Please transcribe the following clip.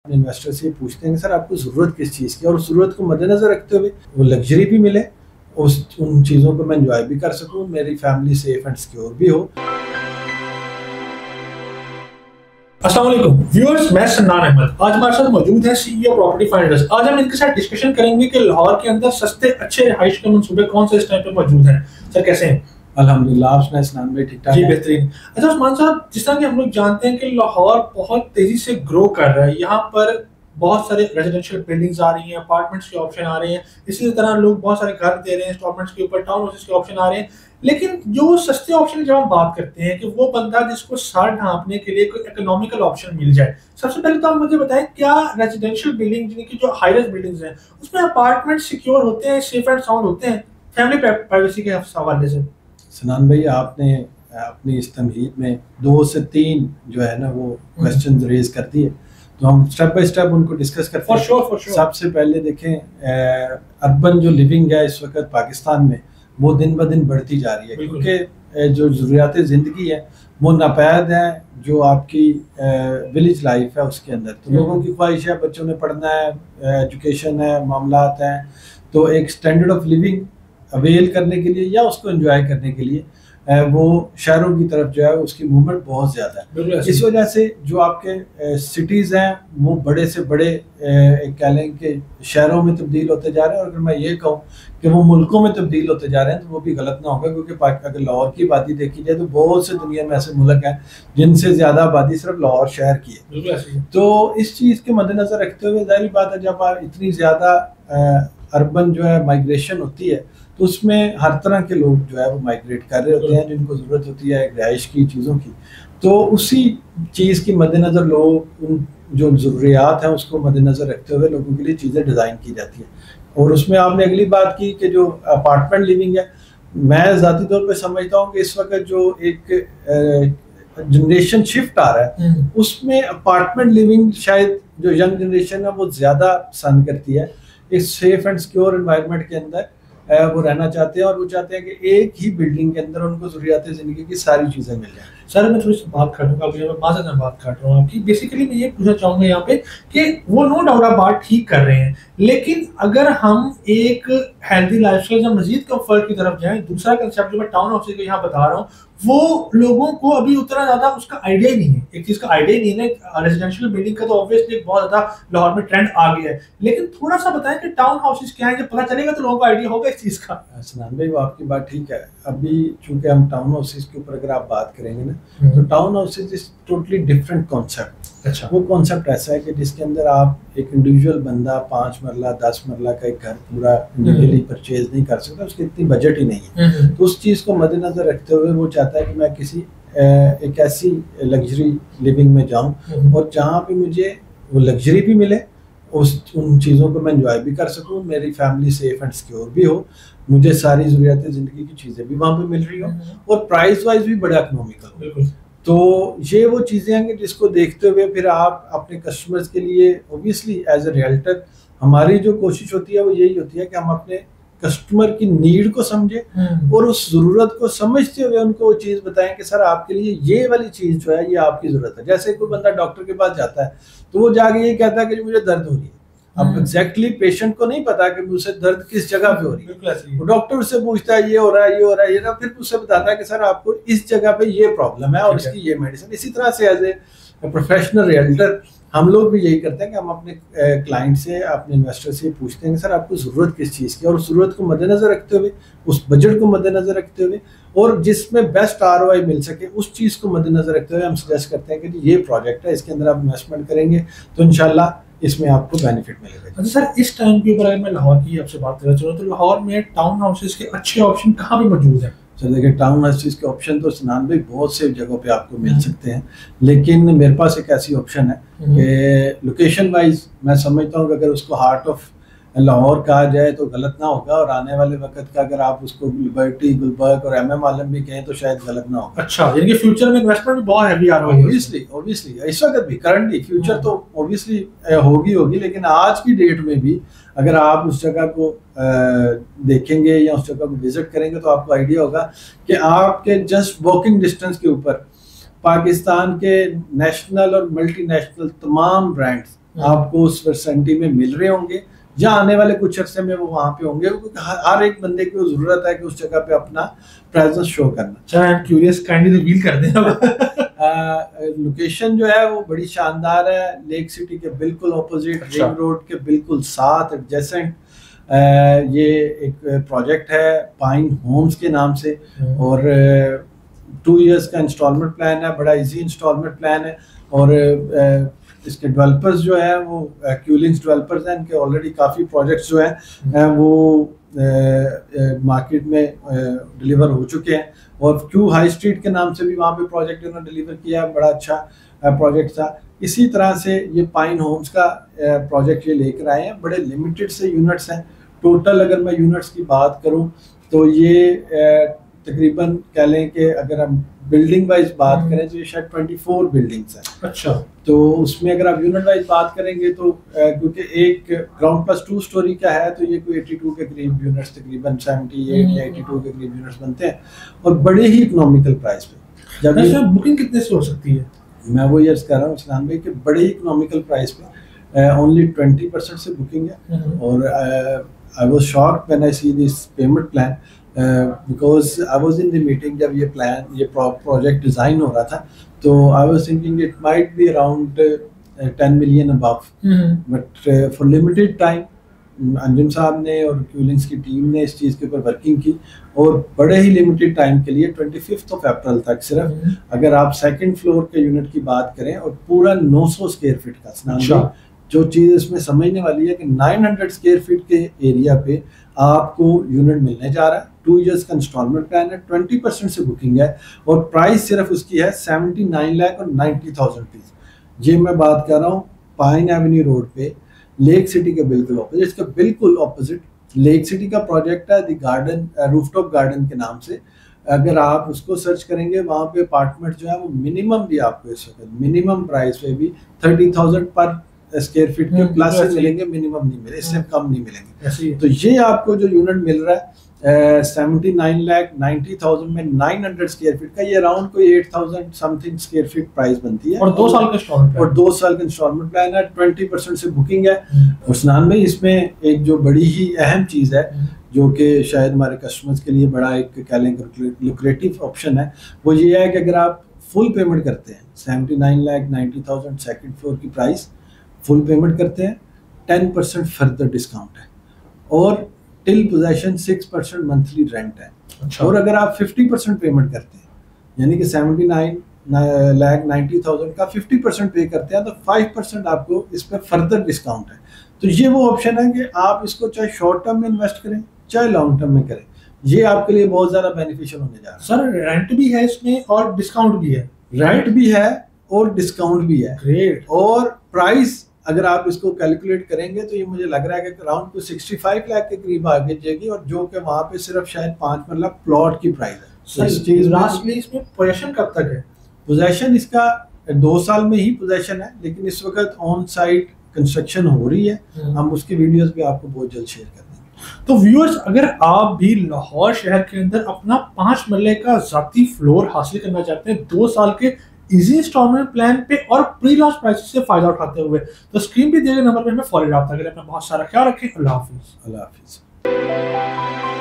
अपने इन्वेस्टर से पूछते हैं कि सर आपको ज़रूरत किस चीज़ की, और ज़रूरत को मद्देनज़र रखते हुए वो लग्जरी भी मिले, उन चीज़ों को मैं इंजॉय भी कर सकूँ, मेरी फैमिली सेफ एंड सिक्योर भी हो। अस्सलाम वालेकुम व्यूअर्स, मैं सन्नान अहमद। आज हमारे साथ मौजूद है सीईओ प्रॉपर्टी फाइंडर्स। आज हम इनके साथ डिस्कशन करेंगे कि लाहौर के अंदर सस्ते अच्छे रिहाइश के मंसूबे कौन से इस टाइम पे मौजूद हैं। सर कैसे हैं? अल्हम्दुलिल्लाह, आप सुनाएं सन्नान भाई? ठीक ठाक जी बेहतरीन। अच्छा उस्मान साहब, जिस तरह कि हम लोग जानते हैं कि लाहौर बहुत तेजी से ग्रो कर रहा है, यहाँ पर बहुत सारे रेजिडेंशियल बिल्डिंग्स आ रही हैं, अपार्टमेंट्स के ऑप्शन आ रहे हैं, इसी तरह लोग बहुत सारे घर दे रहे हैं इंस्टॉलमेंट्स के ऊपर, टाउन हाउसेस के ऑप्शन आ रहे हैं। लेकिन जो सस्ते ऑप्शन जब हम बात करते हैं कि वो बंदा जिसको सर ढांपने के लिए कोई इकोनॉमिकल ऑप्शन मिल जाए, सबसे पहले तो आप मुझे बताएं क्या रेजिडेंशियल बिल्डिंग जिनकी जो हाई राइज बिल्डिंग्स हैं उसमें अपार्टमेंट सिक्योर होते हैं, सेफ एंड साउंड होते हैं फैमिली प्राइवेसी के हवाले से? सनान भाई, आपने अपनी इस तमहीद में 2 से 3 जो है ना वो क्वेश्चन रेज कर दिए, तो हम स्टेप बाय स्टेप उनको डिस्कस करते हैं। For sure. सबसे पहले देखें, अर्बन जो लिविंग है इस वक्त पाकिस्तान में वो दिन ब दिन बढ़ती जा रही है, क्योंकि जो ज़रूरियात ज़िंदगी है वो नापैद है जो आपकी विलेज लाइफ है उसके अंदर। तो लोगों की ख्वाहिश है, बच्चों ने पढ़ना है, एजुकेशन है, मामलात हैं, तो एक स्टैंडर्ड ऑफ लिविंग अवेल करने के लिए या उसको एंजॉय करने के लिए वो शहरों की तरफ जो है उसकी मूवमेंट बहुत ज़्यादा है। इस वजह से जो आपके सिटीज़ हैं वो बड़े से बड़े कह लें कि शहरों में तब्दील होते जा रहे हैं, और अगर मैं ये कहूँ कि वो मुल्कों में तब्दील होते जा रहे हैं तो वो भी गलत ना होगा, क्योंकि अगर लाहौर की आबादी देखी जाए तो बहुत से दुनिया में ऐसे मुल्क हैं जिनसे ज़्यादा आबादी सिर्फ लाहौर शहर की है। तो इस चीज़ के मद्देनज़र रखते हुए जाहिर बात है, जब इतनी ज़्यादा अर्बन जो है माइग्रेशन होती है तो उसमें हर तरह के लोग जो है वो माइग्रेट कर रहे होते हैं जिनको ज़रूरत होती है रिहाइश की चीज़ों की। तो उसी चीज़ के मद्देनज़र लोग उन जो ज़रूरियात हैं उसको मद्देनज़र रखते हुए लोगों के लिए चीज़ें डिज़ाइन की जाती हैं। और उसमें आपने अगली बात की कि जो अपार्टमेंट लिविंग है, मैं ज़ाती तौर पर समझता हूँ कि इस वक्त जो एक जनरेशन शिफ्ट आ रहा है उसमें अपार्टमेंट लिविंग शायद जो यंग जनरेशन है वो ज़्यादा पसंद करती है। एक सेफ एंड सिक्योर एनवायरनमेंट के अंदर वो रहना चाहते हैं, और वो चाहते हैं कि एक ही बिल्डिंग के अंदर उनको ज़रूरियात ज़िंदगी की सारी चीज़ें मिल जाएं। सर मैं थोड़ी सी बात काटूंगा, मैं बात काट रहा हूँ आपकी। बेसिकली मैं ये पूछना चाहूँगा यहाँ पे कि वो नो डाउट आप बात ठीक कर रहे हैं, लेकिन अगर हम एक हेल्दी लाइफस्टाइल या मजीद कंफर्ट की तरफ जाएं, दूसरा कंसेप्ट जो मैं टाउन हाउस के यहाँ बता रहा हूँ वो लोगों को अभी उतना ज्यादा उसका आइडिया ही नहीं है। एक चीज का आइडिया ही नहीं है। रेजिडेंशियल बिल्डिंग का तो ऑब्वियसली बहुत ज्यादा लाहौर में ट्रेंड आ गया है, लेकिन थोड़ा सा बताएं कि टाउन हाउसेस क्या है, जब पता चलेगा तो लोगों को आइडिया होगा इस चीज का। सनान भाई, वो आपकी बात ठीक है। अभी चूंकि हम टाउन हाउसेस के ऊपर अगर आप बात करेंगे ना तो town houses is totally different concept. अच्छा, वो कॉन्सेप्ट ऐसा है कि जिसके अंदर आप एक इंडिविजुअल बंदा 5 मरला 10 मरला का एक घर पूरा इंडिविजुअली परचेज नहीं कर सकता, उसकी इतनी बजट ही नहीं है। तो उस चीज़ को मद्देनजर रखते हुए वो चाहता है कि मैं किसी एक ऐसी लग्जरी लिविंग में जाऊं और जहाँ पे मुझे वो लग्जरी भी मिले, उन चीज़ों को मैं इंजॉय भी कर सकूं, मेरी फैमिली सेफ एंड सिक्योर भी हो, मुझे सारी ज़रूरियात ज़िंदगी की चीज़ें भी वहाँ पे मिल रही हो, और प्राइस वाइज भी बड़ा इकोनॉमिकल हो। तो ये वो चीज़ें हैं कि जिसको देखते हुए फिर आप अपने कस्टमर्स के लिए ऑब्वियसली एज ए रियल्टर हमारी जो कोशिश होती है वो यही होती है कि हम अपने कस्टमर की नीड को समझें और उस ज़रूरत को समझते हुए उनको वो चीज़ बताएं कि सर आपके लिए ये वाली चीज़ जो है ये आपकी ज़रूरत है। जैसे कोई बंदा डॉक्टर के पास जाता है तो वो जाके ये कहता है कि मुझे दर्द हो रही है। अब एग्जैक्टली पेशेंट को नहीं पता कि मुझसे दर्द किस जगह पे हो रही है, वो डॉक्टर उससे पूछता है ये हो रहा है, ये हो रहा है, ये ना, फिर उससे बताता है कि सर आपको इस जगह पे ये प्रॉब्लम है और इसकी ये मेडिसिन। इसी तरह से एज ए प्रोफेशनल रियल्टर हम लोग भी यही करते हैं कि हम अपने क्लाइंट से, अपने इन्वेस्टर से पूछते हैं कि सर आपको ज़रूरत किस चीज़ की, और उस ज़रूरत को मद्देनज़र रखते हुए, उस बजट को मद्देनज़र रखते हुए और जिसमें बेस्ट ROI मिल सके उस चीज़ को मद्देनज़र रखते हुए हम सजेस्ट करते हैं कि ये प्रोजेक्ट है, इसके अंदर आप इन्वेस्टमेंट करेंगे तो इंशाल्लाह इसमें आपको बेनिफिट मिलेगा। अच्छा सर, इस टाइम के ऊपर अगर मैं लाहौर की आपसे बात करना चाहूँ तो लाहौर में टाउन हाउसेस के अच्छे ऑप्शन कहाँ पे मौजूद हैं? तो देखिए, टाउन हाउसेस के ऑप्शन तो सनान भाई बहुत से जगहों पे आपको मिल सकते हैं, लेकिन मेरे पास एक ऐसी ऑप्शन है कि लोकेशन वाइज मैं समझता हूँ कि अगर उसको हार्ट ऑफ लाहौर कहा जाए तो गलत ना होगा, और आने वाले वक्त का अगर आप उसको लिबर्टी, गुलबर्ग और MM आलम भी कहें तो शायद गलत ना होगा। अच्छा, यानी कि फ्यूचर में इन्वेस्टमेंट भी बहुत हैवी आ रहा है। ऑब्वियसली इस वक्त भी करंटली, फ्यूचर तो ऑब्वियसली होगी, लेकिन आज की डेट में भी अगर आप उस जगह को देखेंगे या उस जगह को विजिट करेंगे तो आपको आइडिया होगा कि आपके जस्ट वॉकिंग डिस्टेंस के ऊपर पाकिस्तान के नेशनल और मल्टीनेशनल तमाम ब्रांड्स आपको उस विसिनिटी में मिल रहे होंगे, या आने वाले कुछ अरसे में वो वहाँ पे होंगे, क्योंकि हर एक बंदे को जरूरत है कि उस जगह पे अपना प्रेजेंस शो करना। Sir I am curious, kindly reveal कर दें। लोकेशन जो है वो बड़ी शानदार है, लेक सिटी के बिल्कुल ऑपोजिट, रिंग रोड के बिल्कुल साथ एडजेसेंट। ये एक प्रोजेक्ट है पाइन होम्स के नाम से, और 2 इयर्स का इंस्टॉलमेंट प्लान है, बड़ा इजी इंस्टॉलमेंट प्लान है। और इसके डेवलपर्स जो है वो क्यूलिंग्स डेवलपर्स हैं, इनके ऑलरेडी काफ़ी प्रोजेक्ट्स जो हैं वो मार्केट में डिलीवर हो चुके हैं। और क्यू हाई स्ट्रीट के नाम से भी वहाँ पे प्रोजेक्ट इन्होंने डिलीवर किया, बड़ा अच्छा प्रोजेक्ट था। इसी तरह से ये पाइन होम्स का प्रोजेक्ट ये लेकर आए हैं, बड़े लिमिटेड से यूनिट्स हैं। टोटल अगर मैं यूनिट्स की बात करूं तो ये तकरीबन कह लें कि अगर हम बिल्डिंग वाइज बात करें तो ये शायद 24 बिल्डिंग्स हैं। अच्छा, तो उसमें अगर आप यूनिट वाइज बात करेंगे तो क्योंकि एक ग्राउंड प्लस 2 स्टोरी का है तो ये कोई 82 के करीब यूनिट्स, तकरीबन 78 या 82 के करीब यूनिट्स बनते हैं, और बड़े ही इकोनॉमिकल प्राइस पे। जब ये बुकिंग कितने से हो सकती है? मैं वो ये कह रहा हूँ इस्लाम भाई कि बड़े ही इकोनॉमिकल प्राइस पे ओनली 20% से बुकिंग है। और I was shocked when I see this payment plan because I was in the meeting जब ये project design हो रहा था, तो I was thinking it might be around 10 million above, but for limited time Anjum साहब ने और क्यूलिंग्स की टीम ने इस चीज़ के ऊपर वर्किंग की, और बड़े ही लिमिटेड टाइम के लिए 25 अप्रैल तक सिर्फ, अगर आप सेकंड फ्लोर के यूनिट की बात करें और पूरा 900 स्क्वायर फीट का, जो चीज़ इसमें समझने वाली है कि 900 स्क्वायर फीट के एरिया पे आपको यूनिट मिलने जा रहा है। 2 इयर्स का इंस्टॉलमेंट प्लान है, 20% से बुकिंग है, और प्राइस सिर्फ उसकी है 79,90,000 रुपीज़। ये मैं बात कर रहा हूँ पाइन एवेन्यू रोड पे, लेक सिटी के बिल्कुल ऑपोजिट। इसका बिल्कुल ऑपोजिट लेक सिटी का प्रोजेक्ट है, द गार्डन, रूफटॉप गार्डन के नाम से। अगर आप उसको सर्च करेंगे वहाँ पे अपार्टमेंट जो है वो मिनिमम भी आपको इस वक्त मिनिमम प्राइस पे भी 30,000 पर स्क्वायर फीट के प्लस से मिलेंगे, मिनिमम नहीं मिले, इससे कम नहीं मिलेंगे। तो ये आपको जो यूनिट मिल रहा है 79,90,000 में 900 स्क्वायर फीट का, ये अराउंड कोई 8,000 समथिंग स्क्वायर फीट प्राइस बनती है, और 2 साल का इंस्टॉलमेंट, और 2 साल का इंस्टॉलमेंट प्लान है, 20% से बुकिंग है। और स्नान भाई इसमें एक जो बड़ी ही अहम चीज़ है जो कि शायद हमारे कस्टमर्स के लिए बड़ा एक कह लें लुक्रेटिव ऑप्शन है, वो ये है कि अगर आप फुल पेमेंट करते हैं 79,90,000 सेकंड फ्लोर की प्राइस फुल पेमेंट करते हैं, 10% फर्दर डिस्काउंट है, और टिल पोजेशन 6% मंथली रेंट है। अच्छा। और अगर आप 50% पेमेंट करते हैं, यानी कि 79,90,000 का 50% पे करते हैं, तो 5% आपको इस पर फर्दर डिस्काउंट है। तो ये वो ऑप्शन है कि आप इसको चाहे शॉर्ट टर्म में इन्वेस्ट करें चाहे लॉन्ग टर्म में करें, ये आपके लिए बहुत ज़्यादा बेनिफिशियल होने जा रहा है। सर रेंट भी है इसमें और डिस्काउंट भी है? रेंट भी है और डिस्काउंट भी है। ग्रेट। और प्राइस अगर आप इसको कैलकुलेट करेंगे तो ये मुझे लग रहा है कि अराउंड को 65 लाख के करीब आगे जाएगी, और जो कि वहाँ पे सिर्फ शायद 5 मतलब प्लॉट की प्राइस है। इस चीज़ लास्टली इसमें पोजीशन कब तक है? पोजीशन इसका 2 साल में ही पोजीशन है, लेकिन इस वक्त ऑन साइट कंस्ट्रक्शन हो रही है, हम उसकी वीडियोस भी आपको बहुत जल्द शेयर कर देंगे। तो व्यूअर्स, अगर आप भी लाहौर शहर के अंदर अपना 5 मरले का ज़ाती फ्लोर हासिल करना चाहते हैं 2 साल के इजी इंस्टॉलमेंट प्लान पे और प्री लॉन्च प्राइस से फायदा उठाते हुए, तो स्क्रीन पे दिए गए नंबर पे हमें फॉलो रब्ता करें। अपना बहुत सारा ख्याल रखें। अल्लाह हाफिज़। अल्लाह हाफिज़।